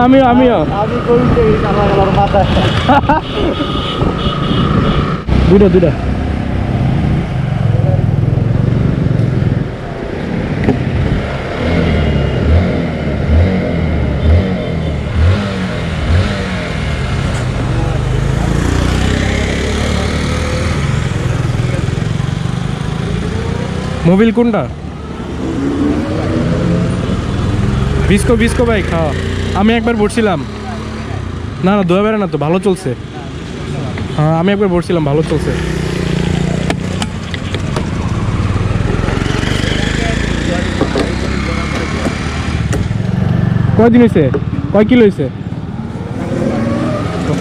আমিও আমি করতে আমার মাথায় দুইটা মোবিল কোনটা? বিস্কো ভাই খাওয়া। আমি একবার বলছিলাম না দোয়া বেড়ে না তো, ভালো চলছে। হ্যাঁ আমি একবার বলছিলাম ভালো চলছে। কয়দিন হয়েছে? কয় কিলো হয়েছে?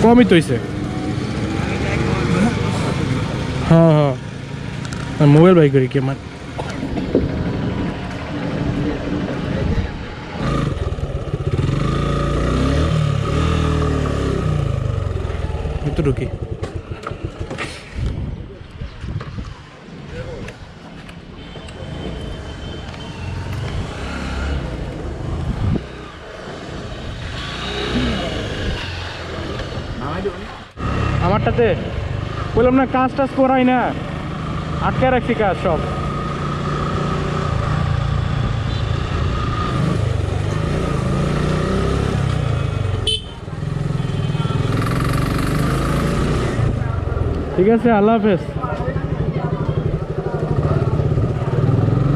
কমই তো হয়েছে। হ্যাঁ মোবাইল বাই করি কি আমার তো ঢুকি। আমারটাতে বললাম না কাজ টাজ করাই না, আটকে রাখছি কাজ সব। ঠিক আছে, আল্লাহ হাফেজ।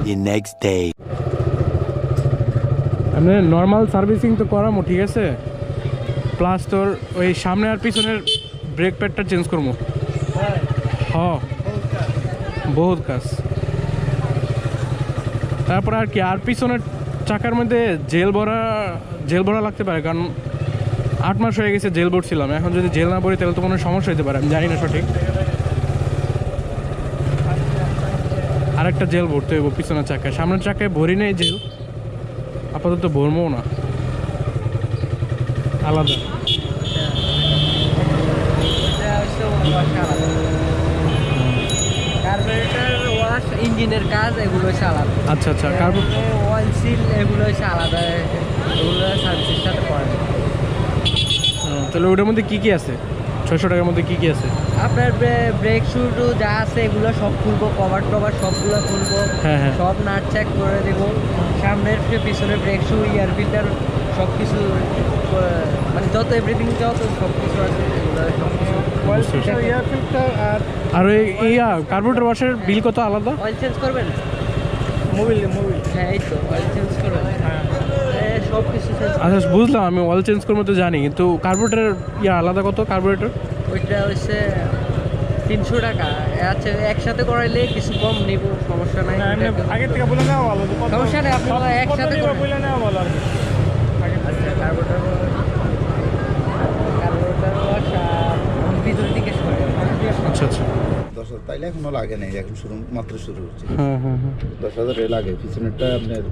The next day. আমি নর্মাল সার্ভিসিং তো করামো, ঠিক আছে, প্লাস তোর ওই সামনে আর পিছনের ব্রেক প্যাডটা চেঞ্জ করবো। হ্যাঁ বহুত কাজ। তারপর আর কি, আর পিছনের চাকার মধ্যে জেল ভরা লাগতে পারে, কারণ 8 মাস হয়ে গেছে জেল ভরছিলাম। এখন যদি জেল না ভরি তাহলে তো কোনো সমস্যা হতে পারে, আমি জানি না সঠিক। আরেকটা জেল ভরতে হইব পিছনের চাকায়, সামনের চাকায় ভরি নেই জেল, আপাতত ভরবো না, আলাদা। কার্বোরেটর ওয়াশ, ইঞ্জিনের কাজ এগুলো হচ্ছে আলাদা। আচ্ছা অয়েল সিল এগুলো হচ্ছে আলাদা, এগুলো সার্ভিসের সাথে পড়ে। তাহলে ওটার মধ্যে কি কি আছে? 600 টাকার মধ্যে কি কি আছে? আপনার ব্রেক শুরু যা আছে এগুলো সব খুলবো, কভার সবগুলো খুলবো। হ্যাঁ। সব নাট চেক করে দেবো, সামনের পিছনের ব্রেক শু, ইয়ার ফিল্টার সব কিছু, মানে যত এভরিথিং যত সব কিছু আছে এগুলো সব কিছু। ইয়ার ফিল্টার আর ওই কার্বোরেটর ওয়াশের বিল কত আলাদা? অয়েল চেঞ্জ করবেন? মোবিল হ্যাঁ, এই তো অয়েল চেঞ্জ করবেন। হ্যাঁ সব কিছু। আচ্ছা বুঝলাম, আমি অয়েল চেঞ্জ করবো তো জানি, কিন্তু কার্বোরেটরের আলাদা কত? কার্বোরেটর ওইটা হচ্ছে 300 টাকা। আচ্ছা একসাথে করাইলে কিছু কম নিব, সমস্যা নাই। আগে থেকে বলে নেওয়া ভালো, সমস্যা নেই, আপনারা একসাথে বলে নেওয়া ভালো আর কি। আচ্ছা কার্বোরেটর ভিতরের দিকে সরে। আচ্ছা 10,000 তাইলে এখনো লাগে নাই, এখন মাত্র শুরু হচ্ছে। হ্যাঁ 10,000 লাগে, পিছনেরটা আপনার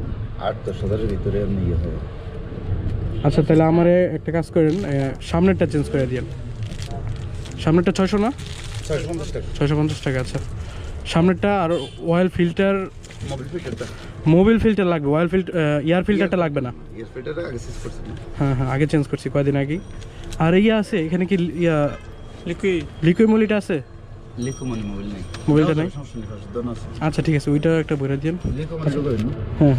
8-10,000-এর ভিতরে আপনি ইয়ে হবে। আচ্ছা তাহলে আমারে একটা কাজ করেন, সামনেরটা চেঞ্জ করে দিন। সামনেরটা 600 না? 650 টাকা 650 টাকা। আচ্ছা সামনেরটা। আর অয়েল ফিল্টার, মোবিল ফিল্টার লাগবে, অয়েল ফিল্টার, এয়ার ফিল্টারটা লাগবে না? এয়ার ফিল্টারটা আগে চেঞ্জ করছেন? হ্যাঁ আগে চেঞ্জ করছি কয়দিন আগেই। আর আছে এখানে কি লিকুইড মোবিলটা আছে? লিকুমনি মোবিল নেই, মোবিলটা নেই? সমস্যা নেই, দোনো আছে। আচ্ছা ঠিক আছে, ওইটাও একটা ভরে দিন। লিকুমনি যোগাবেন না? হ্যাঁ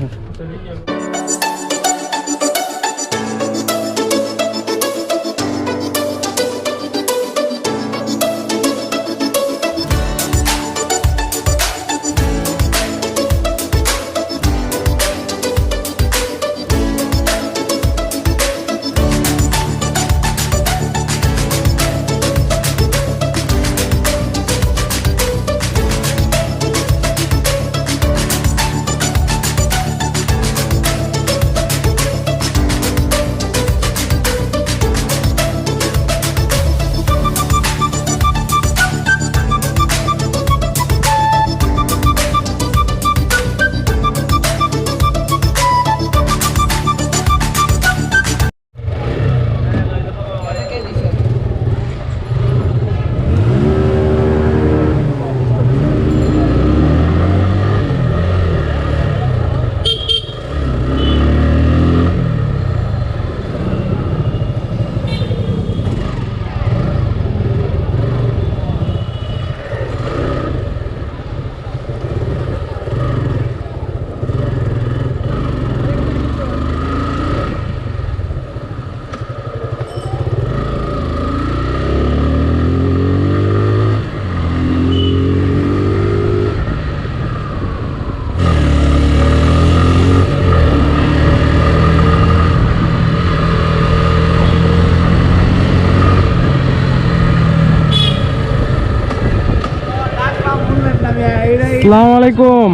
আসসালামু আলাইকুম।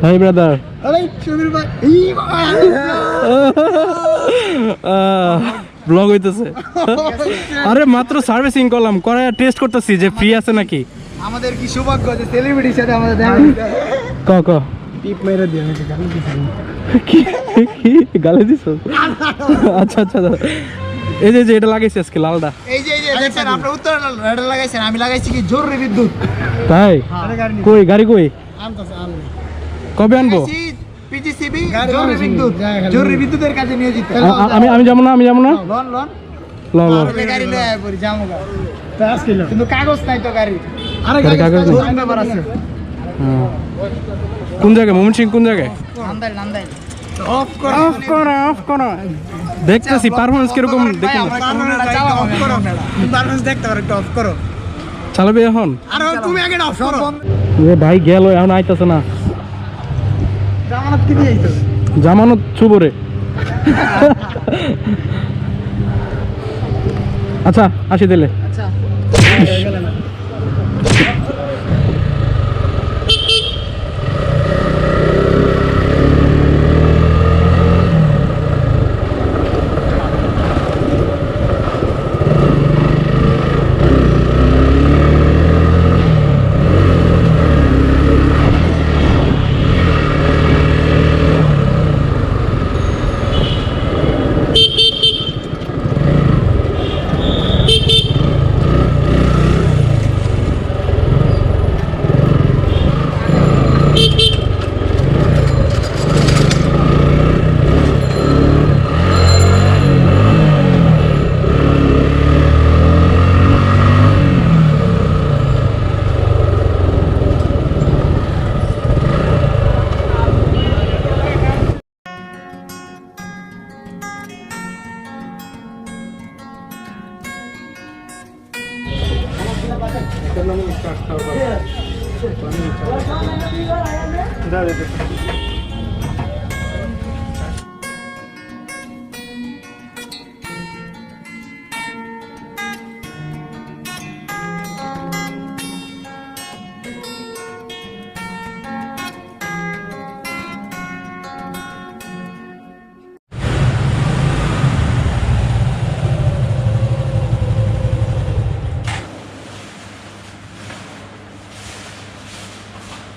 High brother. ব্লগ হইতেছে। আরে মাত্র সার্ভিসিং করলাম, করে টেস্ট করতেছি যে ফ্রি আছে নাকি। আমাদের কি সৌভাগ্য যে সেলিব্রিটির সাথে আমাদের দেখা ক ক টিপ মেরে দিয়ে আমাকে গালি দিয়েছেন। কি কি গালি দিছ? আচ্ছা আচ্ছা, এই যে এটা লাগাইছি আজকে লালটা। এই যে দেখছেন আপনি উত্তর রেডার লাগাইছেন, আমি লাগাইছি কি জরুরি বিদ্যুৎ। তাই কই গাড়ি কই? আনতাছে আনলে কবে আনবো? পিজিসিবি জরুরি বিদ্যুৎ, জরুরি বিদ্যুতের কাজে নিয়োজিত। আমি যাবো না, লন ল ল আমরা গাড়ি লয়ে আয় পড়ি যামুগা। কিন্তু কাগজ নাই তো গাড়ি। আরে গাড়ি কাগজ নেই। শোরুম ব্যাপার আছে। হ্যাঁ। কোন জায়গায় ময়মনসিংহ কোন জায়গায়? নান্দাইল অফ করো দেখতেছি পারফরমেন্স কিরকম দেখুন। পারফরম্যান্স দেখতে পারো, একটু অফ করো। চালাবে এখন? আরে তুমি আগে অফ করো। এ ভাই গেল, এখন আইতাছে না। জামানত কি দিয়ে আইতো? জামানত চুবরে। আচ্ছা আসি দিলে। আচ্ছা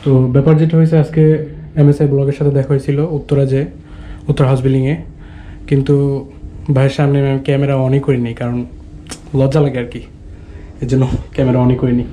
তো ব্যাপার যেটা হয়েছে, আজকে MSI ব্লগের সাথে দেখা হয়েছিল উত্তর হাউস বিল্ডিংয়ে, কিন্তু ভাইয়ের সামনে আমি ক্যামেরা অনই করিনি, কারণ লজ্জা লাগে আর কি, এর জন্য ক্যামেরা অনই করিনি।